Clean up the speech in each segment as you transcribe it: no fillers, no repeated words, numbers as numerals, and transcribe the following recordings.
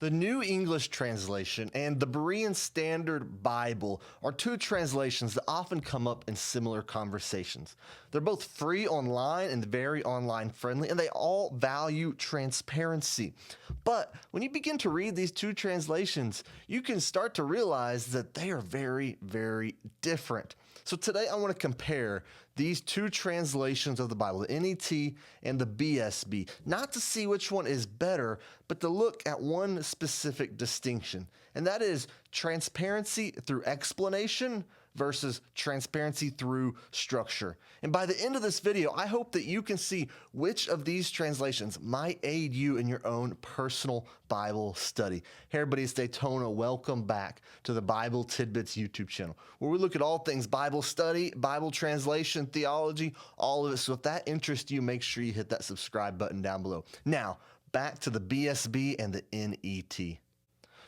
The New English Translation and the Berean Standard Bible are two translations that often come up in similar conversations. They're both free online and very online friendly, and they all value transparency. But when you begin to read these two translations, you can start to realize that they are very, very different. So today I want to compare these two translations of the Bible, the NET and the BSB, not to see which one is better, but to look at one specific distinction, and that is transparency through explanation versus transparency through structure. And by the end of this video, I hope that you can see which of these translations might aid you in your own personal Bible study. Hey everybody, it's Daytona. Welcome back to the Bible Tidbits YouTube channel, where we look at all things Bible study, Bible translation, theology, all of it. So if that interests you, make sure you hit that subscribe button down below. Now, back to the BSB and the NET.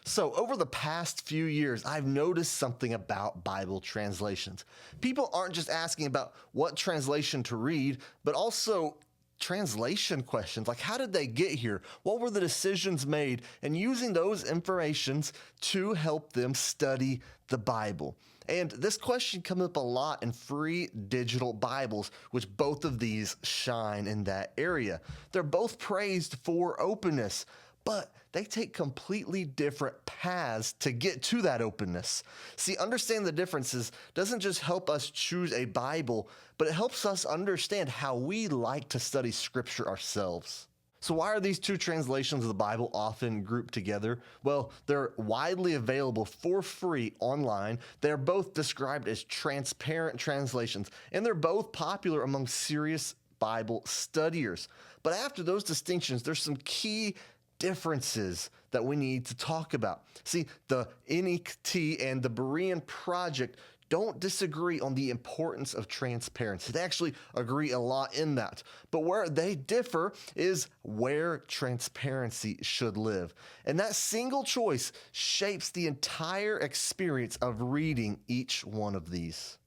So over the past few years, I've noticed something about Bible translations. People aren't just asking about what translation to read, but also translation questions like how did they get here? What were the decisions made? And using those informations to help them study the Bible. And this question comes up a lot in free digital Bibles, which both of these shine in that area. They're both praised for openness, but they take completely different paths to get to that openness. See, understanding the differences doesn't just help us choose a Bible, but it helps us understand how we like to study Scripture ourselves. So why are these two translations of the Bible often grouped together? Well, they're widely available for free online. They're both described as transparent translations, and they're both popular among serious Bible studiers. But after those distinctions, there's some key differences that we need to talk about. See, the NET and the Berean project don't disagree on the importance of transparency. They actually agree a lot in that. But where they differ is where transparency should live. And that single choice shapes the entire experience of reading each one of these.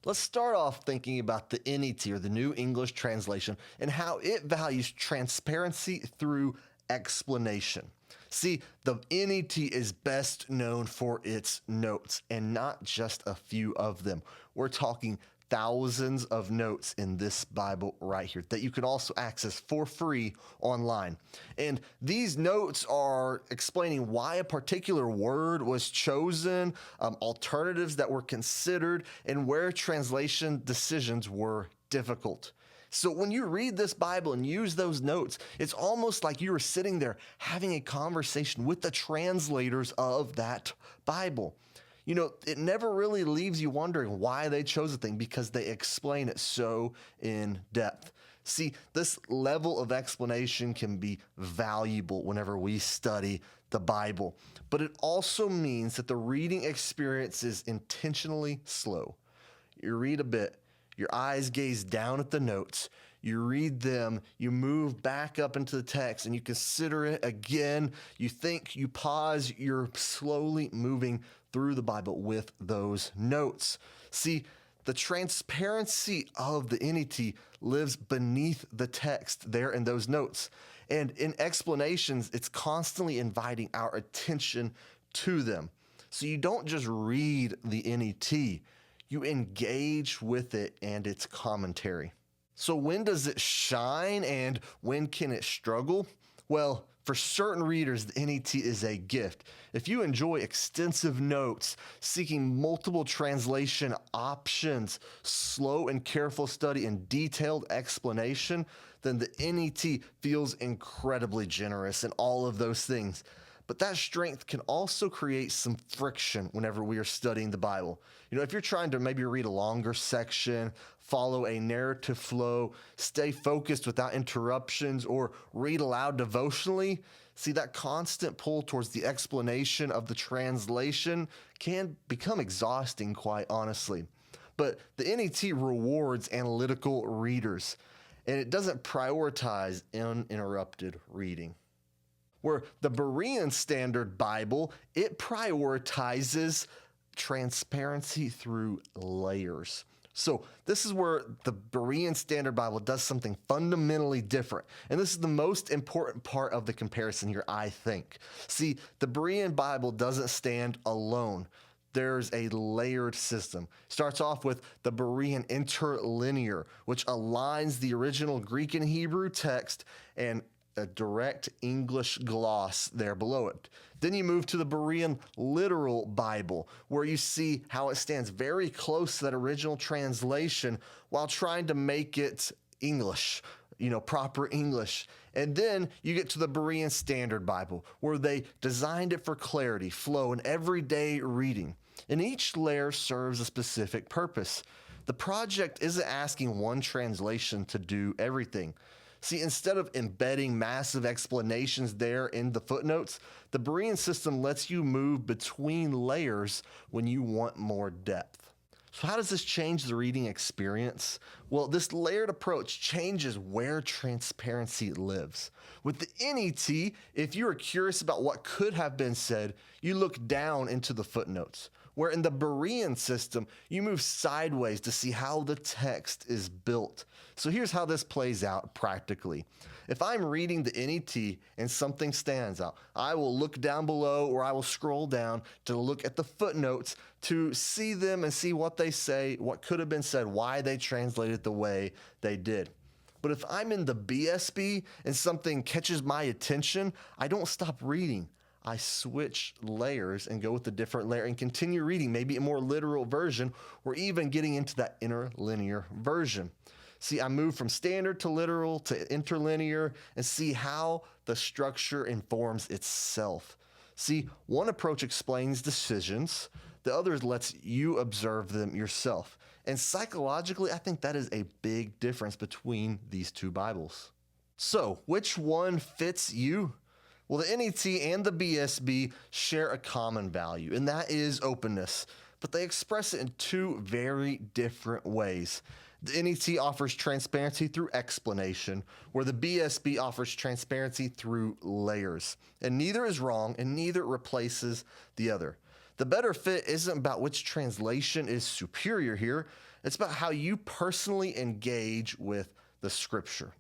Let's start off thinking about the NET, or the New English Translation, and how it values transparency through explanation. See, the NET is best known for its notes, and not just a few of them. We're talking thousands of notes in this Bible right here that you can also access for free online. And these notes are explaining why a particular word was chosen, alternatives that were considered, and where translation decisions were difficult. So when you read this Bible and use those notes, it's almost like you were sitting there having a conversation with the translators of that Bible. You know, it never really leaves you wondering why they chose a thing, because they explain it so in depth. See, this level of explanation can be valuable whenever we study the Bible, but it also means that the reading experience is intentionally slow. You read a bit, your eyes gaze down at the notes, you read them, you move back up into the text, and you consider it again, you think, you pause, you're slowly moving through the Bible with those notes. See, the transparency of the NET lives beneath the text there in those notes. And in explanations, it's constantly inviting our attention to them. So you don't just read the NET, you engage with it and its commentary. So when does it shine and when can it struggle? Well, for certain readers, the NET is a gift. If you enjoy extensive notes, seeking multiple translation options, slow and careful study, and detailed explanation, then the NET feels incredibly generous in all of those things. But that strength can also create some friction whenever we are studying the Bible. You know, if you're trying to maybe read a longer section, follow a narrative flow, stay focused without interruptions, or read aloud devotionally, see, that constant pull towards the explanation of the translation can become exhausting, quite honestly. But the NET rewards analytical readers, and it doesn't prioritize uninterrupted reading. Where the Berean Standard Bible, it prioritizes transparency through layers. So this is where the Berean Standard Bible does something fundamentally different. And this is the most important part of the comparison here, I think. See, the Berean Bible doesn't stand alone. There's a layered system. Starts off with the Berean Interlinear, which aligns the original Greek and Hebrew text and a direct English gloss there below it. Then you move to the Berean Literal Bible, where you see how it stands very close to that original translation while trying to make it English, proper English. And then you get to the Berean Standard Bible, where they designed it for clarity, flow, and everyday reading. And each layer serves a specific purpose. The project isn't asking one translation to do everything. See, instead of embedding massive explanations there in the footnotes, the Berean system lets you move between layers when you want more depth. So how does this change the reading experience? Well, this layered approach changes where transparency lives. With the NET, if you are curious about what could have been said, you look down into the footnotes. Where in the Berean system, you move sideways to see how the text is built. So here's how this plays out practically. If I'm reading the NET and something stands out, I will look down below or I will scroll down to look at the footnotes to see them and see what they say, what could have been said, why they translated the way they did. But if I'm in the BSB and something catches my attention, I don't stop reading. I switch layers and go with a different layer and continue reading, maybe a more literal version, or even getting into that interlinear version. See, I move from standard to literal to interlinear and see how the structure informs itself. See, one approach explains decisions, the other lets you observe them yourself. And psychologically, I think that is a big difference between these two Bibles. So, which one fits you? Well, the NET and the BSB share a common value, and that is openness, but they express it in two very different ways. The NET offers transparency through explanation, where the BSB offers transparency through layers. And neither is wrong, and neither replaces the other. The better fit isn't about which translation is superior here. It's about how you personally engage with the scripture.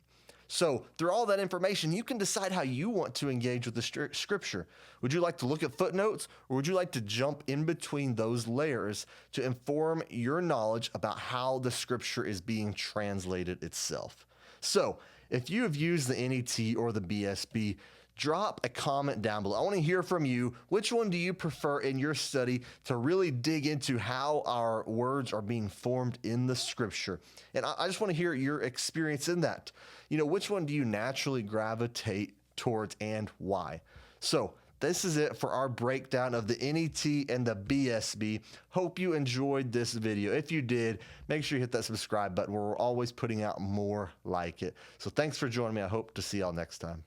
So through all that information, you can decide how you want to engage with the scripture. Would you like to look at footnotes, or would you like to jump in between those layers to inform your knowledge about how the scripture is being translated itself? So if you have used the NET or the BSB, drop a comment down below. I want to hear from you. Which one do you prefer in your study to really dig into how our words are being formed in the scripture? And I just want to hear your experience in that. Which one do you naturally gravitate towards and why? So this is it for our breakdown of the NET and the BSB. Hope you enjoyed this video. If you did, make sure you hit that subscribe button, where we're always putting out more like it. So thanks for joining me. I hope to see y'all next time.